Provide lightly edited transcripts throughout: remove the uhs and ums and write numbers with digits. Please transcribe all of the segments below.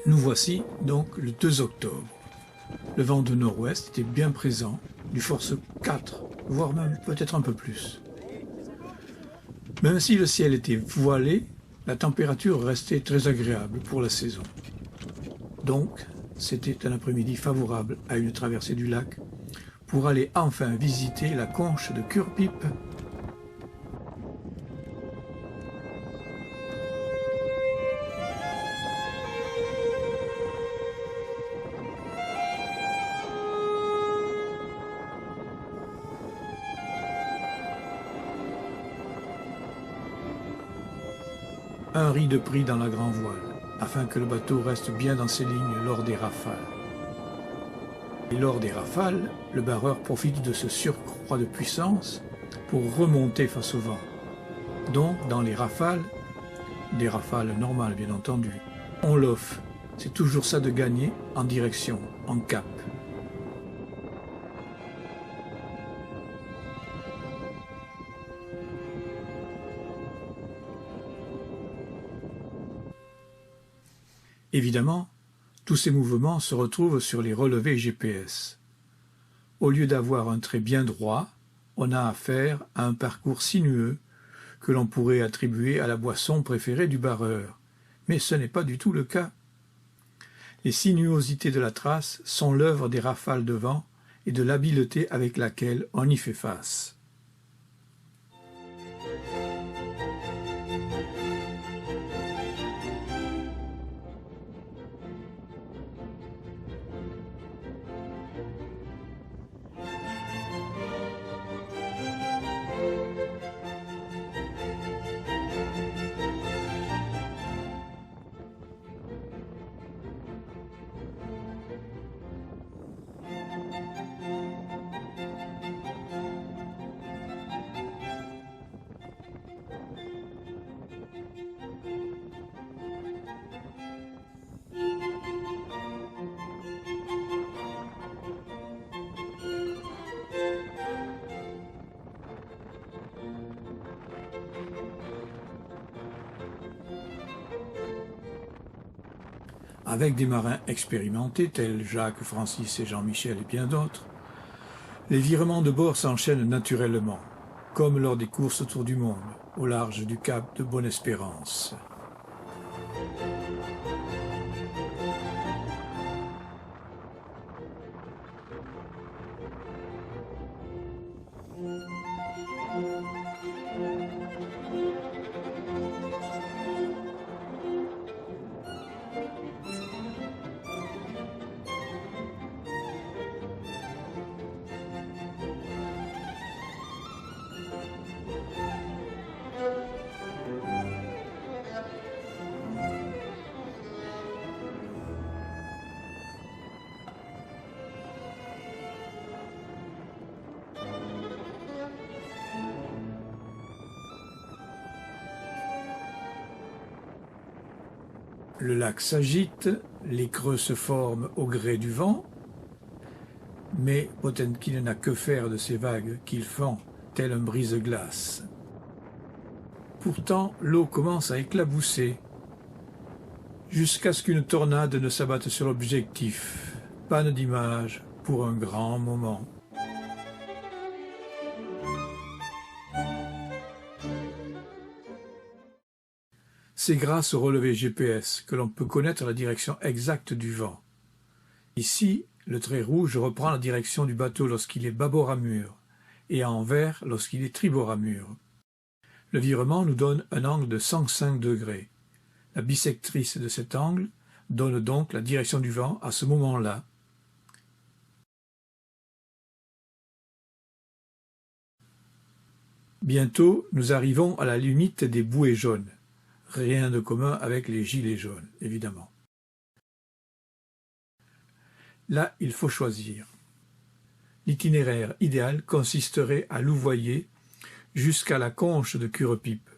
Nous voici donc le 2 octobre. Le vent de nord-ouest était bien présent, du force 4, voire même peut-être un peu plus. Même si le ciel était voilé, la température restait très agréable pour la saison. Donc, c'était un après-midi favorable à une traversée du lac pour aller enfin visiter la conche de Cure-Pipe. Un riz de prix dans la grand voile, afin que le bateau reste bien dans ses lignes lors des rafales. Et lors des rafales, le barreur profite de ce surcroît de puissance pour remonter face au vent. Donc, dans les rafales, des rafales normales bien entendu, on l'offre. C'est toujours ça de gagner en direction, en cap. Évidemment, tous ces mouvements se retrouvent sur les relevés GPS. Au lieu d'avoir un trait bien droit, on a affaire à un parcours sinueux que l'on pourrait attribuer à la boisson préférée du barreur. Mais ce n'est pas du tout le cas. Les sinuosités de la trace sont l'œuvre des rafales de vent et de l'habileté avec laquelle on y fait face. Avec des marins expérimentés tels Jacques, Francis et Jean-Michel et bien d'autres, les virements de bord s'enchaînent naturellement, comme lors des courses autour du monde, au large du cap de Bonne-Espérance. Le lac s'agite, les creux se forment au gré du vent, mais Potemkin n'a que faire de ces vagues qu'il fend, tel un brise-glace. Pourtant, l'eau commence à éclabousser, jusqu'à ce qu'une tornade ne s'abatte sur l'objectif. Panne d'image pour un grand moment. C'est grâce au relevé GPS que l'on peut connaître la direction exacte du vent. Ici, le trait rouge reprend la direction du bateau lorsqu'il est bâbord amure et en vert lorsqu'il est tribord amure. Le virement nous donne un angle de 105 degrés. La bissectrice de cet angle donne donc la direction du vent à ce moment-là. Bientôt, nous arrivons à la limite des bouées jaunes. Rien de commun avec les gilets jaunes, évidemment. Là, il faut choisir. L'itinéraire idéal consisterait à louvoyer jusqu'à la conche de Cure-Pipe.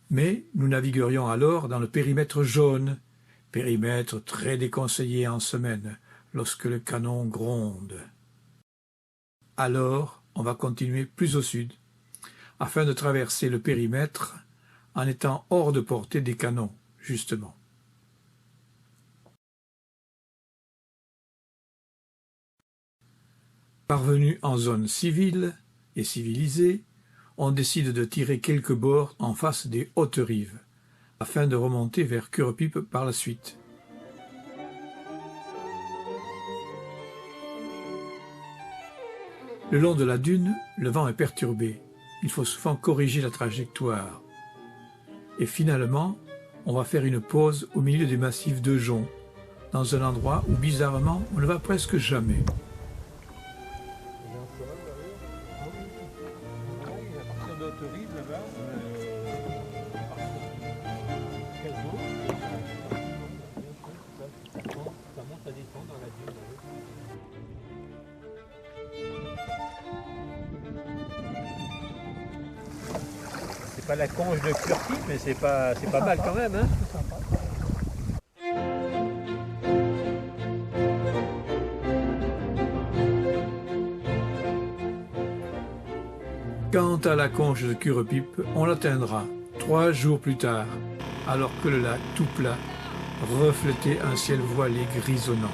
Mais nous naviguerions alors dans le périmètre jaune, périmètre très déconseillé en semaine, lorsque le canon gronde. Alors, on va continuer plus au sud, afin de traverser le périmètre en étant hors de portée des canons, justement. Parvenus en zone civile et civilisée, on décide de tirer quelques bords en face des hautes rives, afin de remonter vers Curepipe par la suite. Le long de la dune, le vent est perturbé. Il faut souvent corriger la trajectoire. Et finalement, on va faire une pause au milieu des massifs de joncs, dans un endroit où bizarrement on ne va presque jamais. C'est pas la conche de Curepipe, mais c'est pas mal quand même, hein. Quant à la conche de Curepipe, on l'atteindra 3 jours plus tard, alors que le lac tout plat reflétait un ciel voilé grisonnant.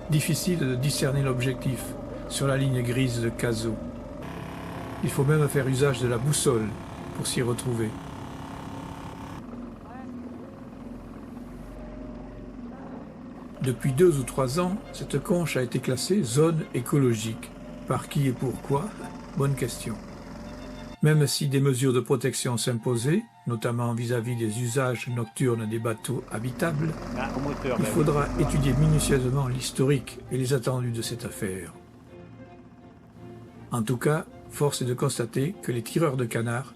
Difficile de discerner l'objectif sur la ligne grise de Cazaux. Il faut même faire usage de la boussole pour s'y retrouver. Depuis 2 ou 3 ans, cette conche a été classée zone écologique. Par qui et pourquoi? Bonne question. Même si des mesures de protection s'imposaient, notamment vis-à-vis des usages nocturnes des bateaux habitables, il faudra étudier minutieusement l'historique et les attendus de cette affaire. En tout cas, force est de constater que les tireurs de canards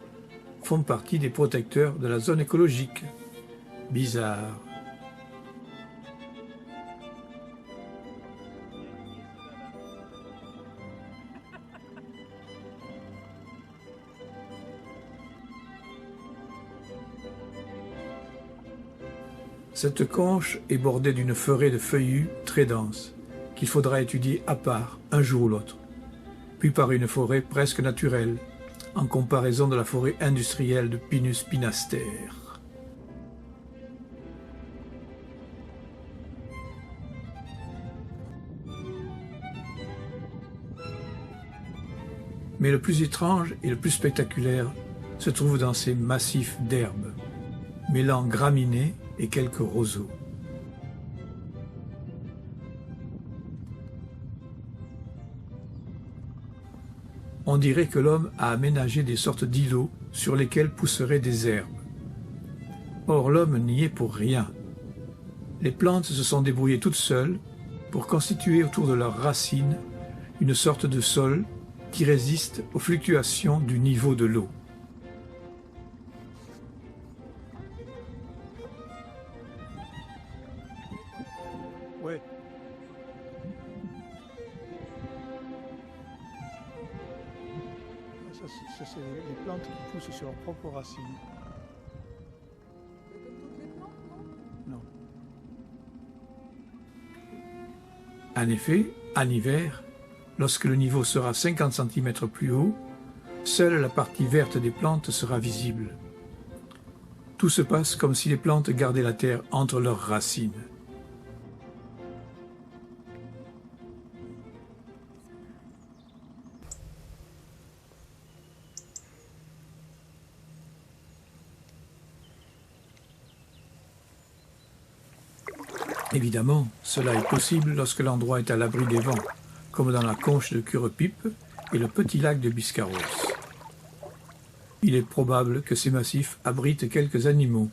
font partie des protecteurs de la zone écologique. Bizarre. Cette conche est bordée d'une forêt de feuillus très dense, qu'il faudra étudier à part un jour ou l'autre, puis par une forêt presque naturelle, en comparaison de la forêt industrielle de Pinus pinaster. Mais le plus étrange et le plus spectaculaire se trouve dans ces massifs d'herbes, mêlant graminées et quelques roseaux. On dirait que l'homme a aménagé des sortes d'îlots sur lesquels pousseraient des herbes. Or l'homme n'y est pour rien. Les plantes se sont débrouillées toutes seules pour constituer autour de leurs racines une sorte de sol qui résiste aux fluctuations du niveau de l'eau. Ouais. Ça, c'est les plantes qui poussent sur leurs propres racines. Non. En effet, en hiver, lorsque le niveau sera 50 cm plus haut, seule la partie verte des plantes sera visible. Tout se passe comme si les plantes gardaient la terre entre leurs racines. Évidemment, cela est possible lorsque l'endroit est à l'abri des vents, comme dans la conche de Curepipe et le petit lac de Biscarrosse. Il est probable que ces massifs abritent quelques animaux.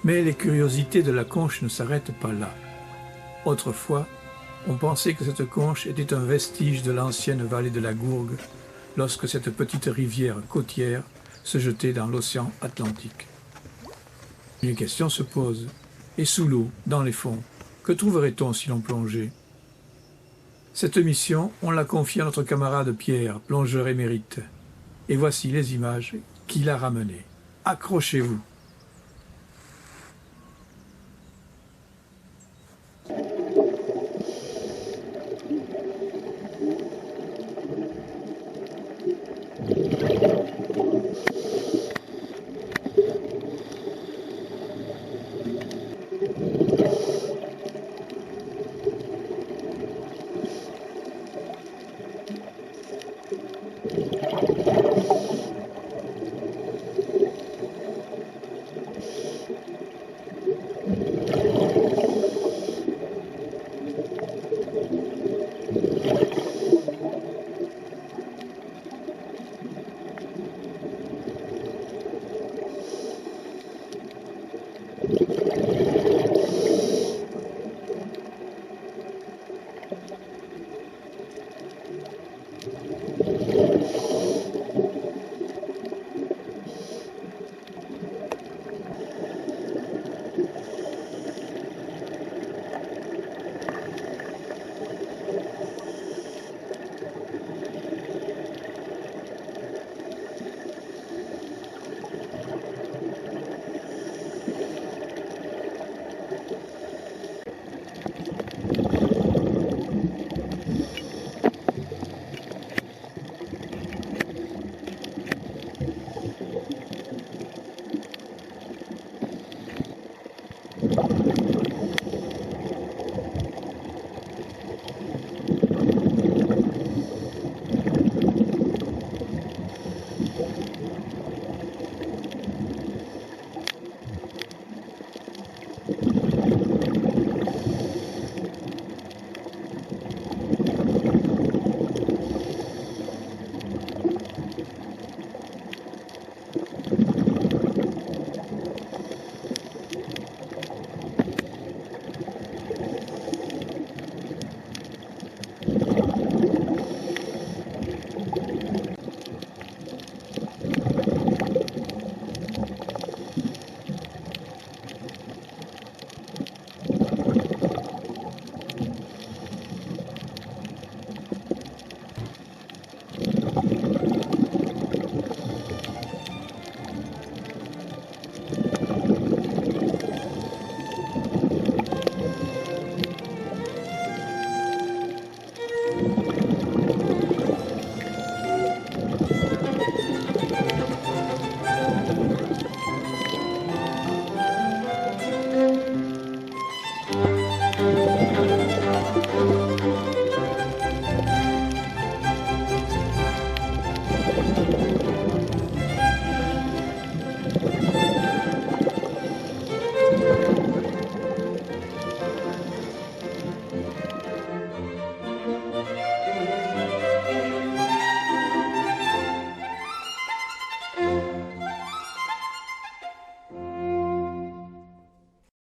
Mais les curiosités de la conche ne s'arrêtent pas là. Autrefois, on pensait que cette conche était un vestige de l'ancienne vallée de la Gourgue, lorsque cette petite rivière côtière se jetait dans l'océan Atlantique. Une question se pose. Et sous l'eau, dans les fonds, que trouverait-on si l'on plongeait? Cette mission, on l'a confiée à notre camarade Pierre, plongeur émérite. Et voici les images qu'il a ramenées. Accrochez-vous!